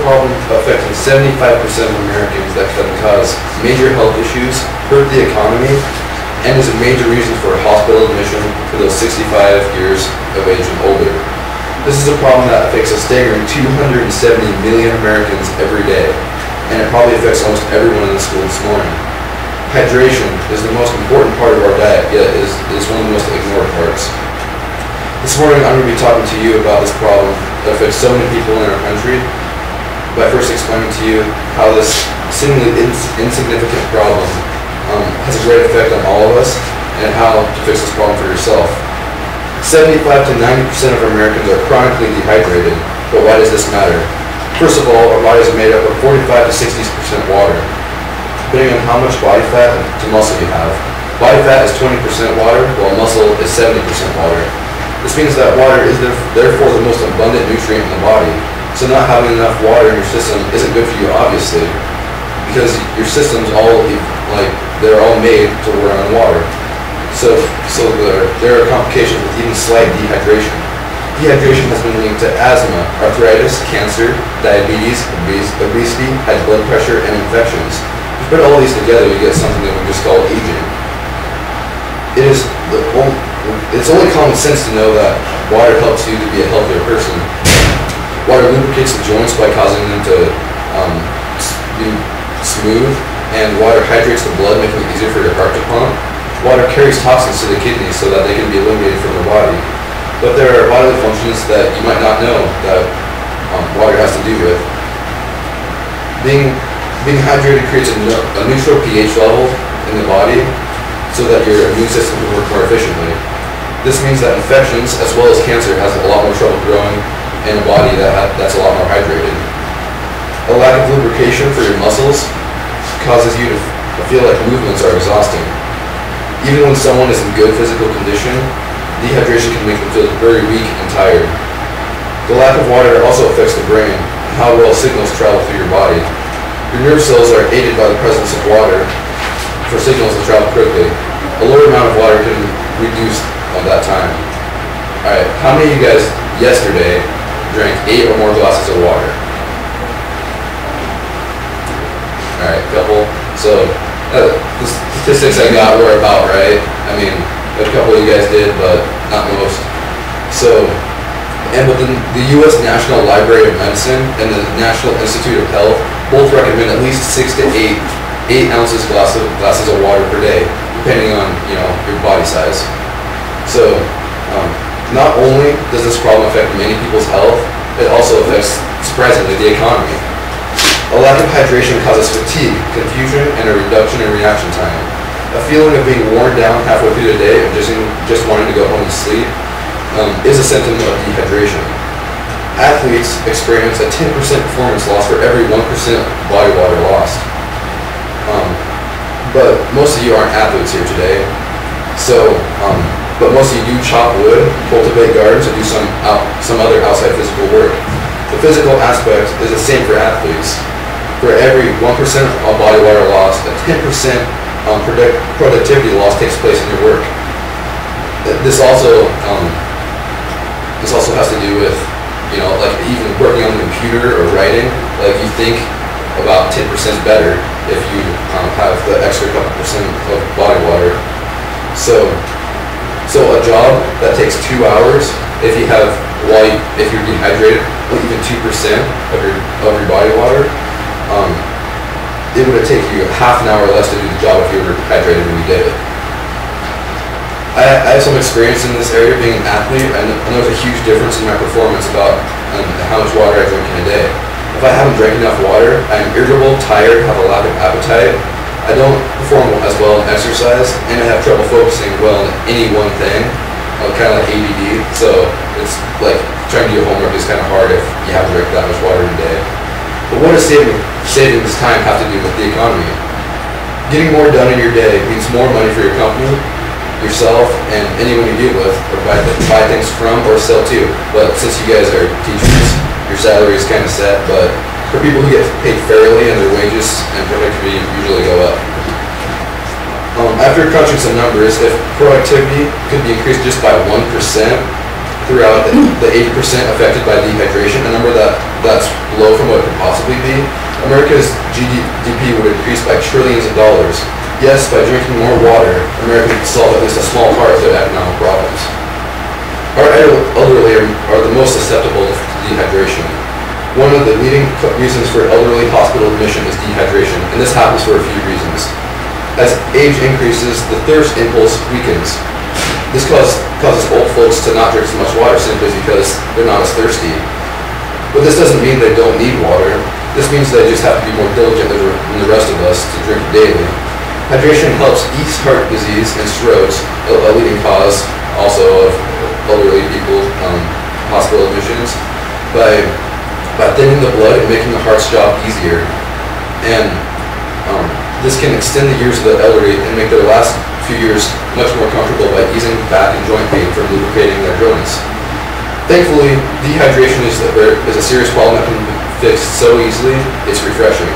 problem affecting 75% of Americans that can cause major health issues, hurt the economy, and is a major reason for hospital admission for those 65 years of age and older. This is a problem that affects a staggering 270 million Americans every day, and it probably affects almost everyone in the school this morning. Hydration is the most important part of our diet, yet is one of the most ignored parts. This morning I'm going to be talking to you about this problem that affects so many people in our country by first explaining to you how this seemingly insignificant problem has a great effect on all of us and how to fix this problem for yourself. 75 to 90% of Americans are chronically dehydrated, but why does this matter? First of all, our body is made up of 45 to 60% water, depending on how much body fat to muscle you have. Body fat is 20% water, while muscle is 70% water. This means that water is therefore the most abundant nutrient in the body. So not having enough water in your system isn't good for you, obviously, because your system's they're all made to run on water. So there are complications with even slight dehydration. Dehydration has been linked to asthma, arthritis, cancer, diabetes, obesity, high blood pressure, and infections. If you put all these together, you get something that we just call aging. It's only common sense to know that water helps you to be a healthier person. Water lubricates the joints by causing them to be smooth, and water hydrates the blood, making it easier for your heart to pump. Water carries toxins to the kidneys so that they can be eliminated from the body. But there are bodily functions that you might not know that water has to do with. Being hydrated creates a neutral pH level in the body so that your immune system can work more efficiently. This means that infections, as well as cancer, has a lot more trouble growing in a body that's a lot more hydrated. A lack of lubrication for your muscles causes you to feel like movements are exhausting. Even when someone is in good physical condition, dehydration can make them feel very weak and tired. The lack of water also affects the brain and how well signals travel through your body. Your nerve cells are aided by the presence of water for signals to travel quickly. A lower amount of water can reduce that time. Alright, how many of you guys yesterday drank 8 or more glasses of water? Alright, couple. So the statistics I got were about right. I mean, a couple of you guys did, but not most. But the U.S. National Library of Medicine and the National Institute of Health both recommend at least 6 to 8 ounces glasses of water per day, depending on your body size. So not only does this problem affect many people's health, it also affects, surprisingly, the economy. A lack of hydration causes fatigue, confusion, and a reduction in reaction time. A feeling of being worn down halfway through the day and just wanting to go home and sleep is a symptom of dehydration. Athletes experience a 10% performance loss for every 1% body water lost. But most of you aren't athletes here today. But most of you do chop wood, cultivate gardens, and do some other outside physical work. The physical aspect is the same for athletes. For every 1% of body water lost, a 10% productivity loss takes place in your work. This also has to do with, like even working on the computer or writing. Like you think about 10% better if you have the extra couple percent of body water. So a job that takes 2 hours, if you're dehydrated, even 2% of your body water, it would take you half an hour less to do the job if you were hydrated when you did it. I have some experience in this area being an athlete, and there's a huge difference in my performance about how much water I drink in a day. If I haven't drank enough water, I'm irritable, tired, have a lack of appetite. I don't perform as well in exercise, and I have trouble focusing well on any one thing, kind of like ADD. So it's like trying to do homework is kind of hard if you haven't drank that much water in a day. But what does saving this time have to do with the economy? Getting more done in your day means more money for your company, yourself, and anyone you deal with, or buy things from or sell to. But since you guys are teachers, your salary is kind of set, but for people who get paid fairly and their wages and productivity usually go up. After crunching some numbers, if productivity could be increased just by 1%, throughout the 80% affected by dehydration, a number that's low from what it could possibly be. America's GDP would increase by trillions of dollars. Yes, by drinking more water, America could solve at least a small part of their economic problems. Our elderly are the most susceptible to dehydration. One of the leading reasons for elderly hospital admission is dehydration, and this happens for a few reasons. As age increases, the thirst impulse weakens. This causes old folks to not drink as much water simply because they're not as thirsty. But this doesn't mean they don't need water. This means they just have to be more diligent than the rest of us to drink it daily. Hydration helps ease heart disease and strokes, a leading cause also of elderly people hospital admissions, by thinning the blood and making the heart's job easier. And this can extend the years of the elderly and make their last few years much more comfortable by easing back and joint pain from lubricating their joints. Thankfully, dehydration is a serious problem that can be fixed so easily, it's refreshing.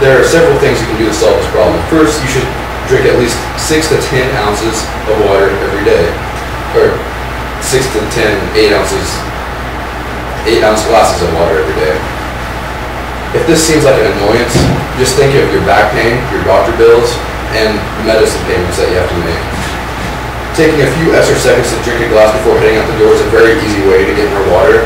There are several things you can do to solve this problem. First, you should drink at least 6 to 10 ounces of water every day. Or 6 to 10, 8-ounce glasses of water every day. If this seems like an annoyance, just think of your back pain, your doctor bills, and medicine payments that you have to make. Taking a few extra seconds to drink a glass before heading out the door is a very easy way to get more water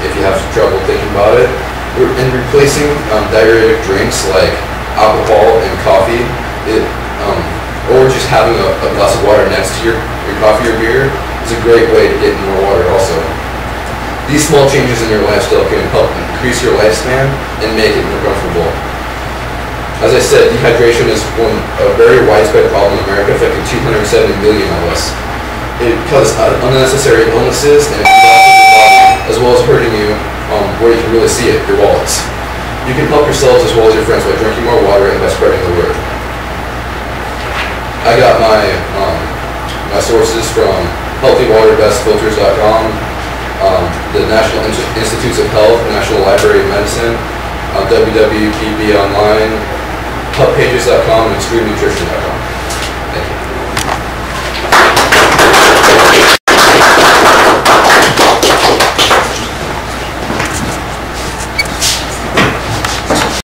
if you have trouble thinking about it. And replacing diuretic drinks like alcohol and coffee, or just having a glass of water next to your coffee or beer is a great way to get more water also. These small changes in your lifestyle can help increase your lifespan and make it more comfortable. As I said, dehydration is a very widespread problem in America, affecting 270 million of us. It causes unnecessary illnesses and as well as hurting you where you can really see it, your wallets. You can help yourselves as well as your friends by drinking more water and by spreading the word. I got my sources from healthywaterdustfilters.com, the National Institutes of Health, National Library of Medicine, WWPB Online, HubPages.com, and ExtremeNutrition.com.